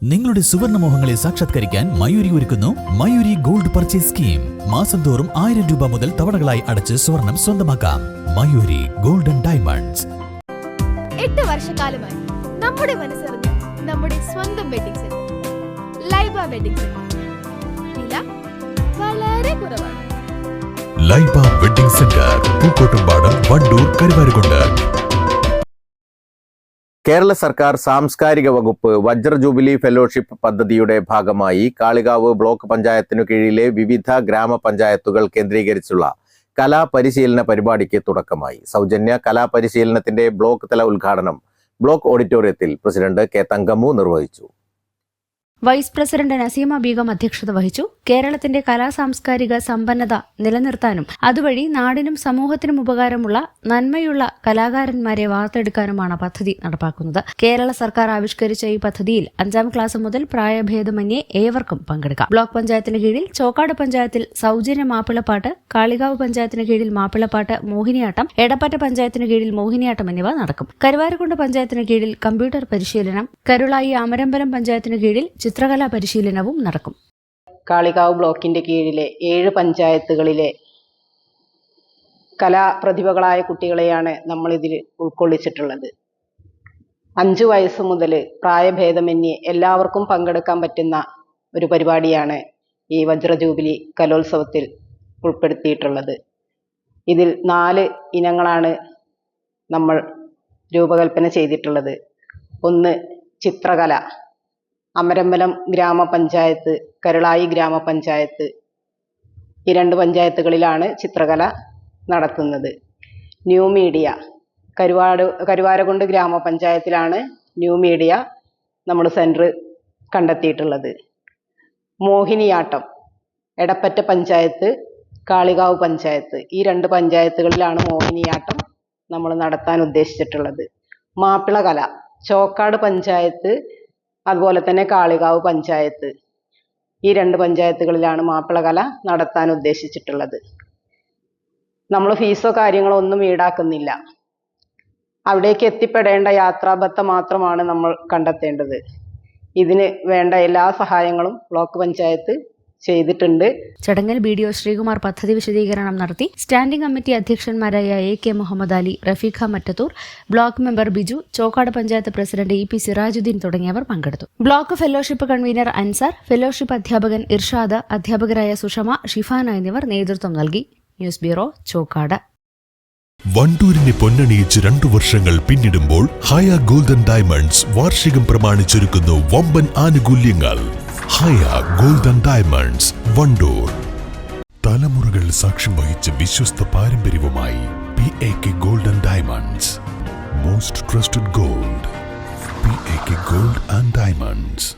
നിങ്ങളുടെ സുവർണമോഹങ്ങളെ സാക്ഷാത്കരിക്കാൻ മയൂരി ഒരുക്കുന്നു മയൂരി ഗോൾഡ് പർച്ചേസ് സ്കീം. മാസം തോറും 1000 രൂപ മുതൽ തവണകളായി അടച്ച് സ്വർണം സ്വന്തമാക്കാം. Mayuri golden diamonds. 8 വർഷക്കാലമായി നമ്മുടെ മനസ്സറിഞ്ഞ് നമ്മുടെ സ്വന്തം wedding centre Laiba wedding centre. വില വളരെ കുറവാണ്. Laiba wedding centre, Pookkottumpadam, Wandoor, Karuvarakundu. കേരള സർക്കാർ സാംസ്കാരിക വകുപ്പ് വജ്ര ജൂബിലി ഫെലോഷിപ്പ് പദ്ധതിയുടെ ഭാഗമായി കാളികാവ് ബ്ലോക്ക് പഞ്ചായത്തിനു കീഴിലെ വിവിധ ഗ്രാമപഞ്ചായത്തുകൾ കേന്ദ്രീകരിച്ചുള്ള കലാപരിശീലന പരിപാടിക്ക് തുടക്കമായി. സൗജന്യ കലാപരിശീലനത്തിന്റെ ബ്ലോക്ക് തല ഉദ്ഘാടനം ബ്ലോക്ക് ഓഡിറ്റോറിയത്തിൽ പ്രസിഡന്റ് കെ തങ്കമ്മു നിർവഹിച്ചു. വൈസ് പ്രസിഡന്റ് നസീമ ബീഗം അധ്യക്ഷത വഹിച്ചു. കേരളത്തിന്റെ കലാസാംസ്കാരിക സമ്പന്നത നിലനിർത്താനും അതുവഴി നാടിനും സമൂഹത്തിനും ഉപകാരമുള്ള നന്മയുള്ള കലാകാരന്മാരെ വാർത്തെടുക്കാനുമാണ് പദ്ധതി നടപ്പാക്കുന്നത്. കേരള സർക്കാർ ആവിഷ്കരിച്ച ഈ പദ്ധതിയിൽ 5ാം ക്ലാസ് മുതൽ പ്രായഭേദമന്യേ ഏവർക്കും പങ്കെടുക്കാം. ബ്ലോക്ക് പഞ്ചായത്തിന് കീഴിൽ ചോക്കാട് പഞ്ചായത്തിൽ സൗജന്യ മാപ്പിളപ്പാട്ട്, കാളികാവ് പഞ്ചായത്തിന് കീഴിൽ മാപ്പിളപ്പാട്ട്, മോഹിനിയാട്ടം, എടപ്പറ്റ പഞ്ചായത്തിന് കീഴിൽ മോഹിനിയാട്ടം എന്നിവ നടക്കും. കരുവാരുകുണ്ട് പഞ്ചായത്തിന് കീഴിൽ കമ്പ്യൂട്ടർ പരിശീലനം, കരുളായി അമരമ്പലം പഞ്ചായത്തിന് കീഴിൽ ചിത്രകലാ പരിശീലനവും നടക്കും. കാളികാവ് ബ്ലോക്കിന്റെ കീഴിലെ 7 പഞ്ചായത്തുകളിലെ കലാപ്രതിഭകളായ കുട്ടികളെയാണ് നമ്മൾ ഇതിൽ ഉൾക്കൊള്ളിച്ചിട്ടുള്ളത്. 5 വയസ്സ് മുതൽ പ്രായഭേദമന്യേ എല്ലാവർക്കും പങ്കെടുക്കാൻ പറ്റുന്ന ഒരു പരിപാടിയാണ് ഈ വജ്ര ജൂബിലി കലോത്സവത്തിൽ ഉൾപ്പെടുത്തിയിട്ടുള്ളത്. ഇതിൽ 4 ഇനങ്ങളാണ് നമ്മൾ രൂപകൽപ്പന ചെയ്തിട്ടുള്ളത്. ഒന്ന് ചിത്രകല, അമരമ്പലം ഗ്രാമപഞ്ചായത്ത്, കരുളായി ഗ്രാമപഞ്ചായത്ത്, ഈ 2 പഞ്ചായത്തുകളിലാണ് ചിത്രകല നടത്തുന്നത്. ന്യൂ മീഡിയ, കരുവാരകുണ്ട് ഗ്രാമപഞ്ചായത്തിലാണ് ന്യൂ മീഡിയ നമ്മൾ സെൻറ്റർ കണ്ടെത്തിയിട്ടുള്ളത്. മോഹിനിയാട്ടം എടപ്പറ്റ പഞ്ചായത്ത്, കാളികാവ് പഞ്ചായത്ത്, ഈ 2 പഞ്ചായത്തുകളിലാണ് മോഹിനിയാട്ടം നമ്മൾ നടത്താൻ ഉദ്ദേശിച്ചിട്ടുള്ളത്. മാപ്പിളകല ചോക്കാട് പഞ്ചായത്ത്, അതുപോലെ തന്നെ കാളികാവ് പഞ്ചായത്ത്, ഈ 2 പഞ്ചായത്തുകളിലാണ് മാപ്പിളകല നടത്താൻ ഉദ്ദേശിച്ചിട്ടുള്ളത്. നമ്മൾ ഫീസോ കാര്യങ്ങളോ ഒന്നും ഈടാക്കുന്നില്ല. അവിടേക്ക് എത്തിപ്പെടേണ്ട യാത്രാബത്ത മാത്രമാണ് നമ്മൾ കണ്ടെത്തേണ്ടത്. ഇതിന് വേണ്ട എല്ലാ സഹായങ്ങളും ബ്ലോക്ക് പഞ്ചായത്ത് ചെയ്തിട്ടുണ്ട്. ചടങ്ങിൽ BDO ശ്രീകുമാർ പദ്ധതി വിശദീകരണം നടത്തി. സ്റ്റാൻഡിംഗ് കമ്മിറ്റി അധ്യക്ഷന്മാരായ AK Muhammad Ali, Rafeekha Mattathur, block member Biju, Chokkad panchayat president EP Sirajuddin തുടങ്ങിയവർ പങ്കെടുത്തു. Block fellowship convener Ansar, fellowship അധ്യാപകൻ ഇർഷാദ്, അധ്യാപകരായ സുഷമ, ഷിഫാന എന്നിവർ നേതൃത്വം നൽകി. News bureau, Chokkad. വണ്ടൂരിനെ പൊന്നണിയിച്ച് 2 വർഷങ്ങൾ പിന്നിടുമ്പോൾ ഹയ ഗോൾഡൻ ഡയമണ്ട്സ് വാർഷികം പ്രമാണിച്ചൊരുക്കുന്നു വമ്പൻ ആനുകൂല്യങ്ങൾ. ഹയ ഗോൾഡൻ ഡയമണ്ട്സ്, വണ്ടൂർ. തലമുറകൾ സാക്ഷ്യം വഹിച്ച വിശ്വസ്ത പാരമ്പര്യവുമായി PAK golden diamonds. Most trusted gold, PAK gold and diamonds.